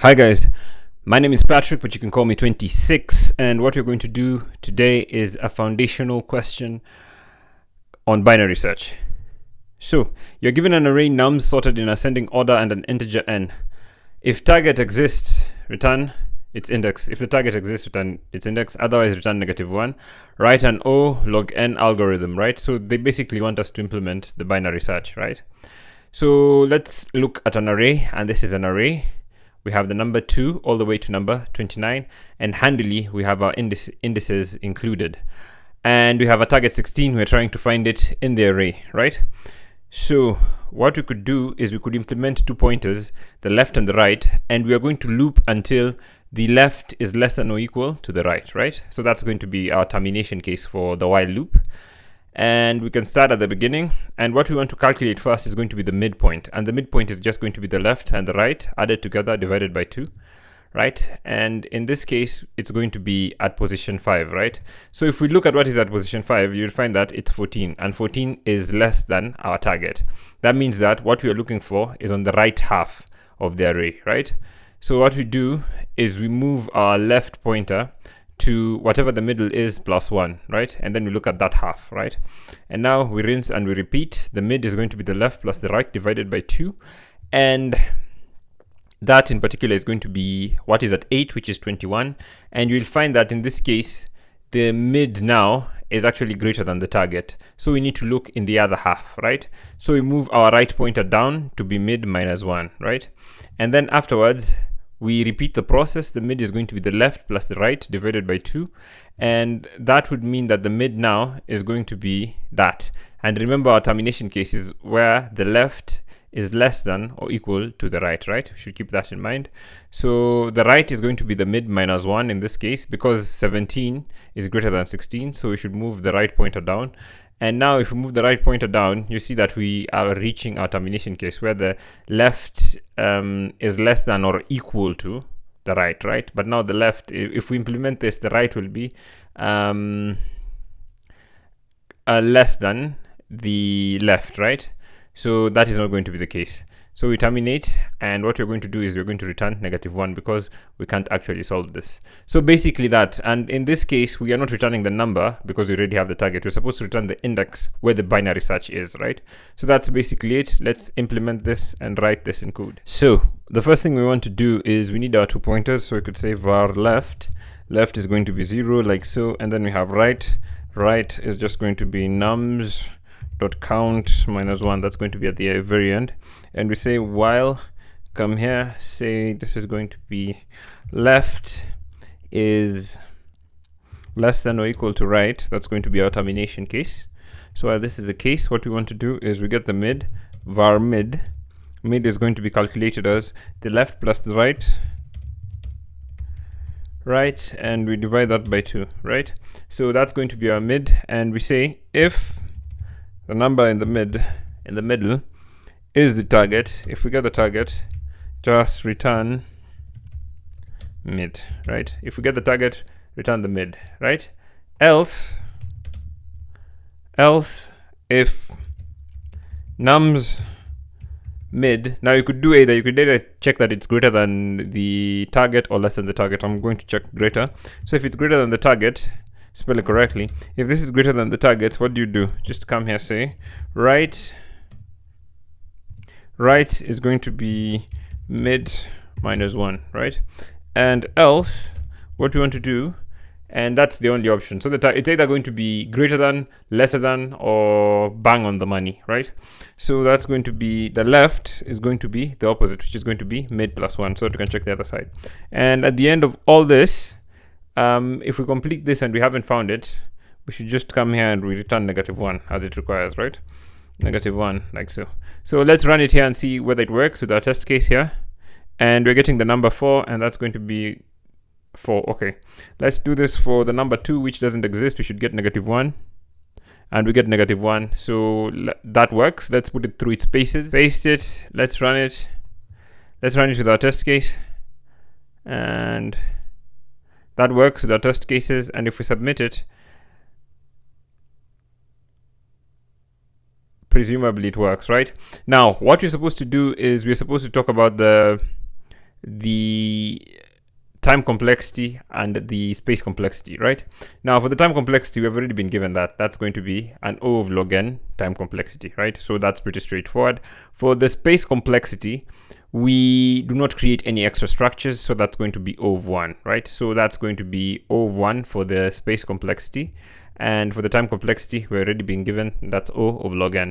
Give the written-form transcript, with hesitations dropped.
Hi guys, my name is Patrick, but you can call me 26. And what we're going to do today is a foundational question on binary search. So you're given an array nums sorted in ascending order and an integer n. If target exists, return its index. If the target exists, return its index. Otherwise, return -1. Write an O log n algorithm, right? So they basically want us to implement the binary search, right? So let's look at an array, and this is an array. We have the number 2 all the way to number 29, and handily we have our indices included. And we have a target 16, we're trying to find it in the array, right? So what we could do is we could implement 2 pointers, the left and the right, and we are going to loop until the left is less than or equal to the right, right? So that's going to be our termination case for the while loop. And we can start at the beginning, and what we want to calculate first is going to be the midpoint, and the midpoint is just going to be the left and the right added together divided by 2, right? And in this case it's going to be at position 5, right? So if we look at what is at position 5, you'll find that it's 14, and 14 is less than our target. That means that what we are looking for is on the right half of the array, right? So what we do is we move our left pointer to whatever the middle is plus 1, right? And then we look at that half, right? And now we rinse and we repeat. The mid is going to be the left plus the right divided by 2, and that in particular is going to be what is at 8, which is 21. And you'll find that in this case the mid now is actually greater than the target, so we need to look in the other half, right? So we move our right pointer down to be mid -1, right? And then afterwards we repeat the process. The mid is going to be the left plus the right divided by 2, and that would mean that the mid now is going to be that. And remember, our termination case is where the left is less than or equal to the right, right? We should keep that in mind. So the right is going to be the mid -1 in this case, because 17 is greater than 16, so we should move the right pointer down. And now if we move the right pointer down, you see that we are reaching our termination case where the left is less than or equal to the right, right? But now the left, if we implement this, the right will be less than the left, right? So that is not going to be the case. So we terminate, and what we're going to do is we're going to return -1 because we can't actually solve this. So basically that, and in this case we are not returning the number because we already have the target. We're supposed to return the index where the binary search is, right? So that's basically it. Let's implement this and write this in code. So the first thing we want to do is we need our 2 pointers, so we could say var left is going to be 0 like so, and then we have right is just going to be nums dot count -1. That's going to be at the very end, and we say while, come here, say this is going to be left is less than or equal to right. That's going to be our termination case. So while this is the case, what we want to do is we get the mid, var mid is going to be calculated as the left plus the right, and we divide that by 2, right? So that's going to be our mid, and we say if the number in the middle is the target, if we get the target, just return mid, right? If we get the target, return the mid, right? Else if nums mid, now you could do either, you could either check that it's greater than the target or less than the target. I'm going to check greater. So if it's greater than the target, spell it correctly. If this is greater than the target, what do? Just come here, say right is going to be mid -1, right? And else what we want to do, and that's the only option, so it's either going to be greater than, lesser than, or bang on the money, right? So that's going to be, the left is going to be the opposite, which is going to be mid +1, so that we can check the other side. And at the end of all this, if we complete this and we haven't found it, we should just come here and we return -1 as it requires, right? -1 like so. So let's run it here and see whether it works with our test case here. And we're getting the number 4, and that's going to be 4. Okay, let's do this for the number 2, which doesn't exist. We should get -1, and we get -1. So that works. Let's put it through its paces, paste it, let's run it with our test case, and that works with our test cases. And if we submit it, presumably it works, right? Now what we're supposed to do is we're supposed to talk about the the time complexity and the space complexity, right? Now for the time complexity, we've already been given that. That's going to be an O of log n time complexity, right? So that's pretty straightforward. For the space complexity, we do not create any extra structures, so that's going to be O of 1, right? So that's going to be O of 1 for the space complexity. And for the time complexity, we're already been given, that's O of log n.